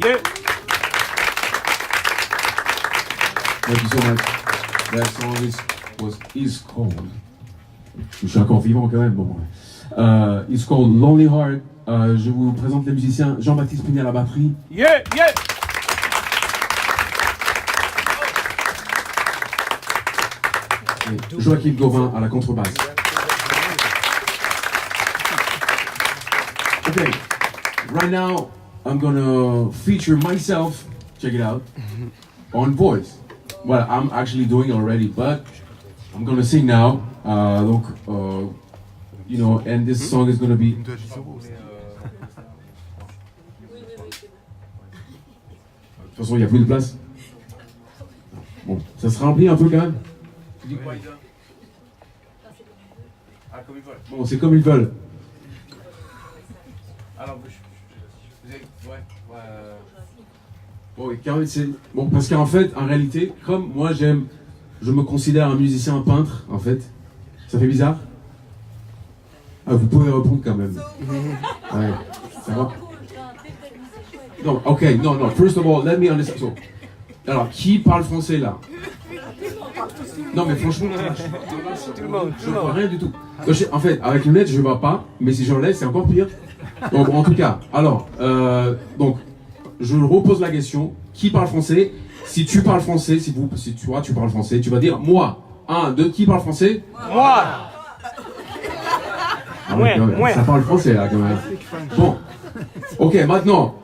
Yeah. Thank you so much. That song is called. Je suis encore vivant quand même. Bon. It's called Lonely Heart. Je vous présente les musiciens Jean-Baptiste Pugny à la batterie. Yeah, yeah. Et Joachim Gauvin à la contrebasse. Okay, right now I'm gonna feature myself. Check it out on voice. Well, I'm actually doing it already, but I'm gonna sing now. Donc, you know, and this song is gonna be. De toute façon, il n'y a plus de place. Bon, ça se remplit un peu quand même. Tu dis quoi, Ida? Ah, comme ils veulent. Bon, c'est comme ils veulent. Alors, bon, bon, parce qu'en fait, en réalité, comme moi je me considère un musicien, un peintre, en fait. Ça fait bizarre? Ah, vous pouvez répondre quand même. Ouais, ça va? Non, ok, non, first of all, let me understand. So, alors, qui parle français là? Non, mais franchement, je ne vois rien du tout. Donc, en fait, avec les lunettes, je ne vois pas, mais si j'enlève, c'est encore pire. Donc, en tout cas, alors, donc, je repose la question. Qui parle français? Si tu parles français, si tu parles français, tu vas dire moi. 1, 2, qui parle français? Moi. Ah ouais, ouais. Ça parle français là quand même. Bon, ok, maintenant,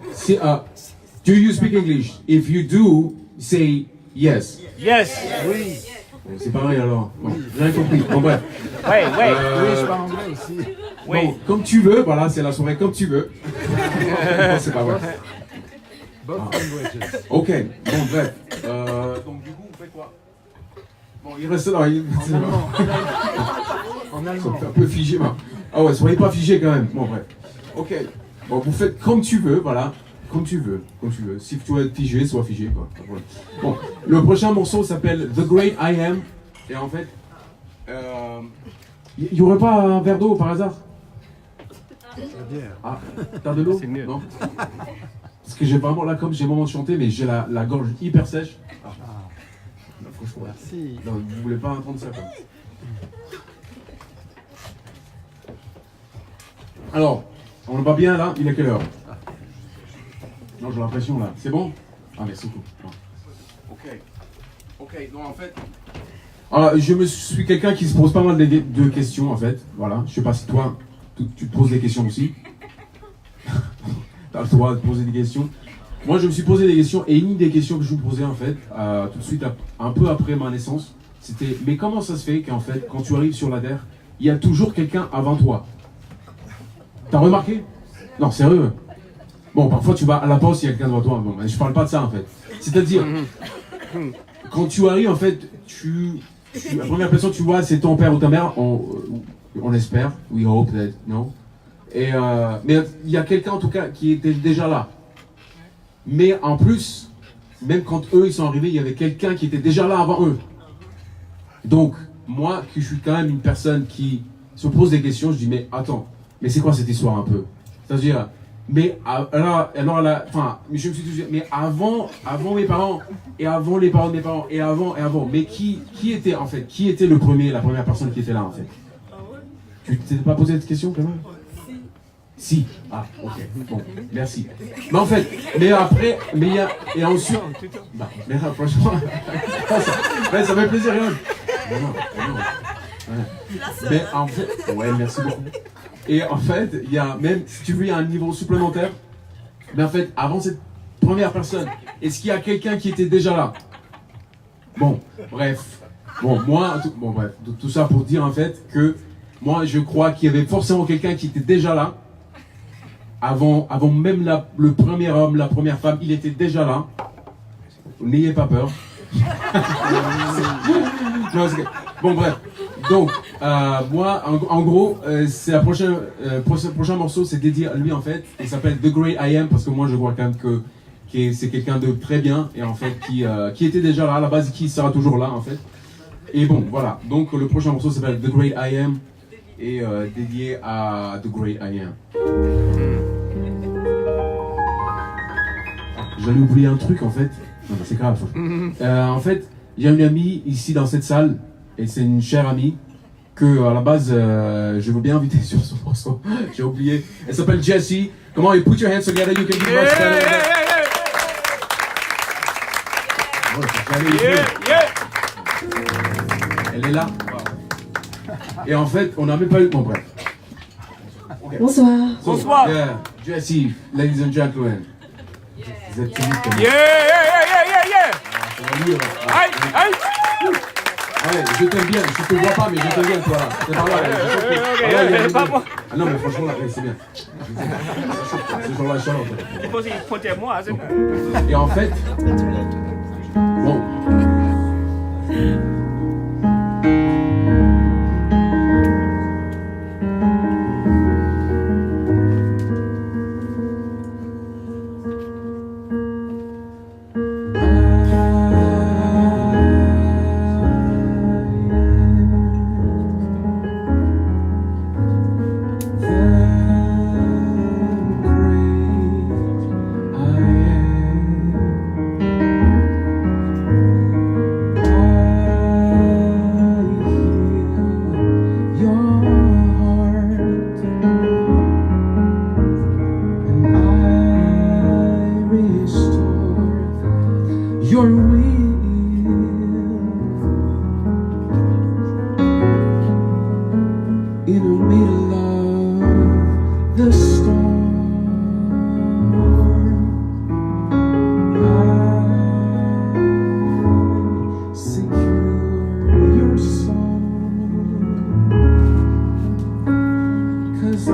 do you speak English? If you do, say yes. Yes. Oui. C'est pareil alors. Bon, j'ai rien compris. Bon bref. Ouais. Oui, je parle anglais aussi. Oui. Bon, comme tu veux, voilà, c'est la soirée comme tu veux. Non, c'est pas vrai. Both languages. Ok, bon bref. Donc du coup, on fait quoi? Bon, il reste là. En allemand. En Ils allemand. sont un peu figés. Ah ouais, soyez pas figés quand même. Bon bref. Ok. Bon, vous faites comme tu veux, voilà. Comme tu veux. Si tu veux être figé, sois figé, quoi. Voilà. Bon, le prochain morceau s'appelle The Great I Am. Et en fait, il y aurait pas un verre d'eau par hasard? Bière. Ah, t'as de l'eau? C'est mieux. Non. Parce que j'ai vraiment là, comme j'ai le moment de chanter, mais j'ai la gorge hyper sèche. Ah. Non, franchement. Merci. Non, vous voulez pas entendre ça, quoi. Alors, on va bien là? Il est quelle heure? Non, j'ai l'impression là. C'est bon? Ah, merci beaucoup. Ok, donc en fait. Alors, je suis quelqu'un qui se pose pas mal de questions en fait. Voilà, je sais pas si toi, tu te poses des questions aussi. T'as le droit de poser des questions. Moi, je me suis posé des questions et une des questions que je me posais en fait, tout de suite, un peu après ma naissance, c'était mais comment ça se fait qu'en fait, quand tu arrives sur la Terre, il y a toujours quelqu'un avant toi? T'as remarqué? Non, sérieux. Bon, parfois tu vas à la poste, il y a quelqu'un devant toi. Bon, mais je parle pas de ça en fait. C'est-à-dire, quand tu arrives en fait, la première personne que tu vois, c'est ton père ou ta mère. On espère. We hope that, no. Et mais il y a quelqu'un en tout cas qui était déjà là. Mais en plus, même quand eux ils sont arrivés, il y avait quelqu'un qui était déjà là avant eux. Donc, moi, qui suis quand même une personne qui se pose des questions, je dis mais attends, mais c'est quoi cette histoire un peu? C'est-à-dire, mais alors enfin, je me suis dit, mais avant mes parents, et avant les parents de mes parents, et avant, mais qui était en fait, qui était la première personne qui était là en fait? Tu t'es pas posé cette question quand même? Si. Ah, ok. Bon, merci. Mais en fait, et ensuite, mais franchement, ça fait plaisir quand même. Non. Ouais. Mais en fait, ouais, merci beaucoup. Et en fait, il y a même, si tu veux, il y a un niveau supplémentaire. Mais en fait, avant cette première personne, est-ce qu'il y a quelqu'un qui était déjà là? Bon, bref. Bon, moi, bref, tout ça pour dire en fait que moi, je crois qu'il y avait forcément quelqu'un qui était déjà là. Avant même le premier homme, la première femme, il était déjà là. N'ayez pas peur. Non, bon, bref. Donc, moi, en gros, c'est la prochain morceau, c'est dédié à lui en fait. Il s'appelle The Great I Am parce que moi, je crois quand même que c'est quelqu'un de très bien et en fait qui était déjà là à la base, qui sera toujours là en fait. Et bon, voilà. Donc le prochain morceau s'appelle The Great I Am et dédié à The Great I Am. J'allais oublier un truc en fait. Non, mais c'est grave. En fait, il y a une amie ici dans cette salle et c'est une chère amie que à la base je veux bien inviter sur ce morceau. J'ai oublié. Elle s'appelle Jessie. Comment you put your hands together, you can give us Elle est là. Et en fait, on n'a même pas eu. Bon, bref. Bonsoir. So, Bonsoir. Yeah, Jessie, ladies and gentlemen. Vous êtes timide comme Yeah. On va lire. Aïe. Allez, je t'aime bien, je te vois pas, mais je t'aime bien, toi là. C'est par là. Pas moi. Ah non, mais franchement, là, c'est bien. Ce jour-là, je suis là, en fait. Il faut pointer à moi. C'est... Et en fait, bon. Your will in the middle of the storm. I secure your soul, 'cause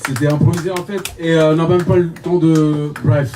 C'était improvisé en fait, et on n'a même pas le temps de. Bref.